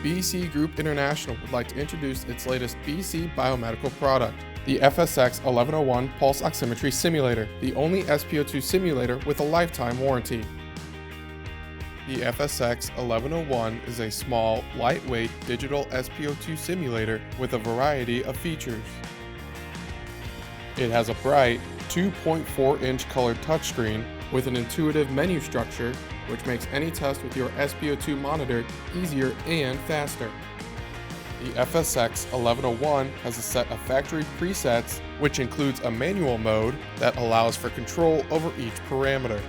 BC Group International would like to introduce its latest BC Biomedical product, the FSX-1101 Pulse Oximetry Simulator, the only SPO2 simulator with a lifetime warranty. The FSX-1101 is a small, lightweight digital SPO2 simulator with a variety of features. It has a bright 2.4-inch colored touchscreen with an intuitive menu structure, which makes any test with your SPO2 monitor easier and faster. The FSX-1101 has a set of factory presets, which includes a manual mode that allows for control over each parameter.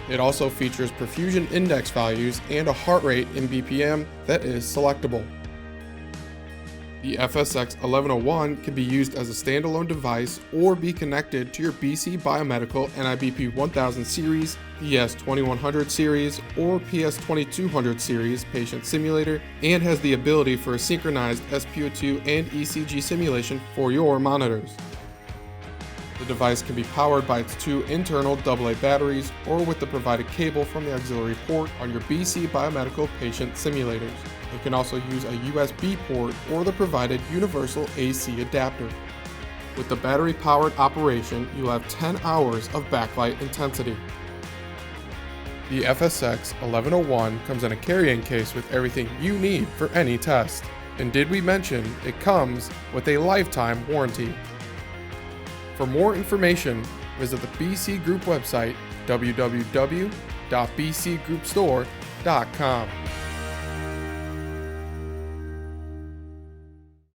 It also features perfusion index values and a heart rate in BPM that is selectable. The FSX-1101 can be used as a standalone device or be connected to your BC Biomedical NIBP-1000 Series, PS2100 Series, or PS2200 Series patient simulator, and has the ability for a synchronized SPO2 and ECG simulation for your monitors. The device can be powered by its two internal AA batteries or with the provided cable from the auxiliary port on your BC Biomedical patient simulators. It can also use a USB port or the provided universal AC adapter. With the battery-powered operation, you'll have 10 hours of backlight intensity. The FSX-1101 comes in a carrying case with everything you need for any test. And did we mention it comes with a lifetime warranty? For more information, visit the BC Group website, www.bcgroupstore.com.